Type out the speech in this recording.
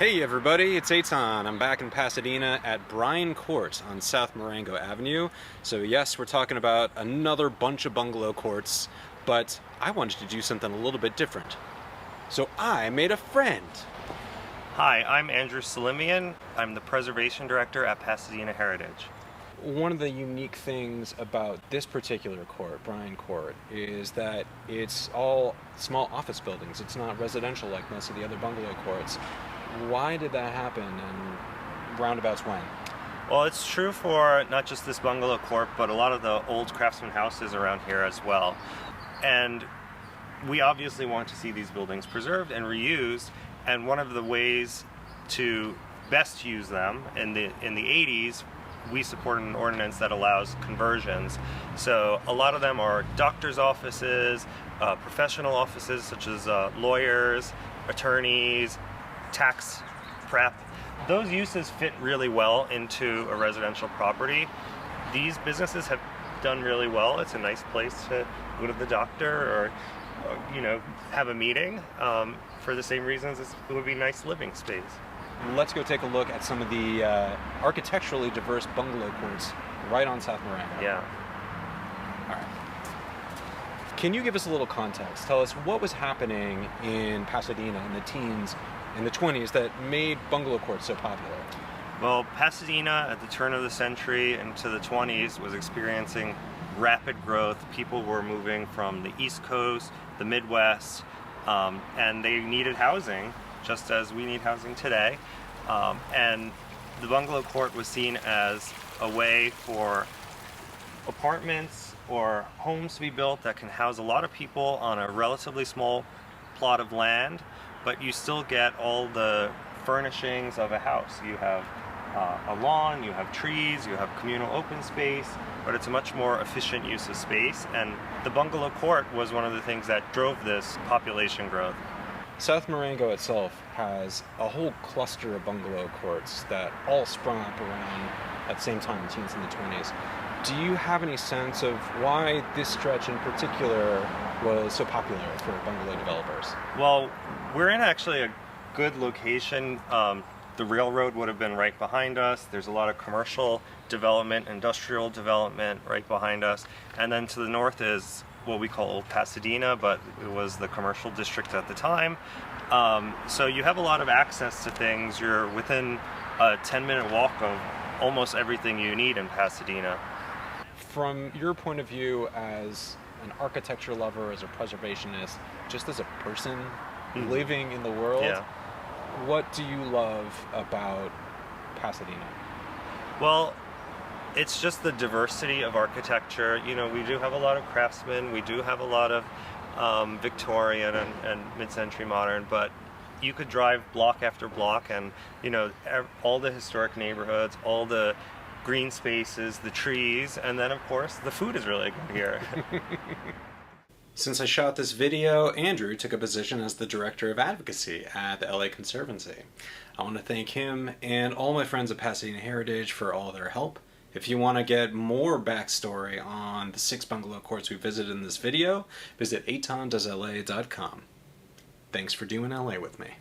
Hey everybody, it's Etan. I'm back in Pasadena at Bryan Court on South Marengo Avenue. So yes, we're talking about another bunch of bungalow courts, but I wanted to do something a little bit different. So I made a friend. Hi, I'm Andrew Salimian. I'm the Preservation Director at Pasadena Heritage. One of the unique things about this particular court, Bryan Court, is that it's all small office buildings. It's not residential like most of the other bungalow courts. Why did that happen, and roundabouts when? Well, it's true for not just this bungalow court, but a lot of the old craftsman houses around here as well. And we obviously want to see these buildings preserved and reused, and one of the ways to best use them in the 80s, we supported an ordinance that allows conversions. So a lot of them are doctors' offices, professional offices such as lawyers, attorneys, tax prep. Those uses fit really well into a residential property. These businesses have done really well. It's a nice place to go to the doctor or have a meeting for the same reasons it would be a nice living space. Let's go take a look at some of the architecturally diverse bungalow courts right on South Marengo. Yeah. All right. Can you give us a little context? Tell us what was happening in Pasadena in the teens and the 20s that made bungalow courts so popular? Well, Pasadena at the turn of the century into the 20s was experiencing rapid growth. People were moving from the East Coast, the Midwest, and they needed housing, just as we need housing today. And the bungalow court was seen as a way for apartments or homes to be built that can house a lot of people on a relatively small plot of land, but you still get all the furnishings of a house. You have a lawn, you have trees, you have communal open space, but it's a much more efficient use of space, and the bungalow court was one of the things that drove this population growth. South Marengo itself has a whole cluster of bungalow courts that all sprung up around at the same time, the teens and the 20s. Do you have any sense of why this stretch in particular was so popular for bungalow developers? Well, we're in actually a good location. The railroad would have been right behind us. There's a lot of commercial development, industrial development right behind us. And then to the north is what we call Old Pasadena, but it was the commercial district at the time. So you have a lot of access to things. You're within a 10-minute walk of almost everything you need in Pasadena. From your point of view as an architecture lover, as a preservationist, just as a person living in the world, Yeah. what do you love about Pasadena? Well, it's just the diversity of architecture. You know, we do have a lot of craftsmen, we do have a lot of Victorian and mid-century modern, but you could drive block after block and, all the historic neighborhoods, all the green spaces, the trees, and then of course the food is really good here. Since I shot this video, Andrew took a position as the Director of Advocacy at the LA Conservancy. I want to thank him and all my friends at Pasadena Heritage for all their help. If you want to get more backstory on the 6 bungalow courts we visited in this video, visit etan.la.com. Thanks for doing LA with me.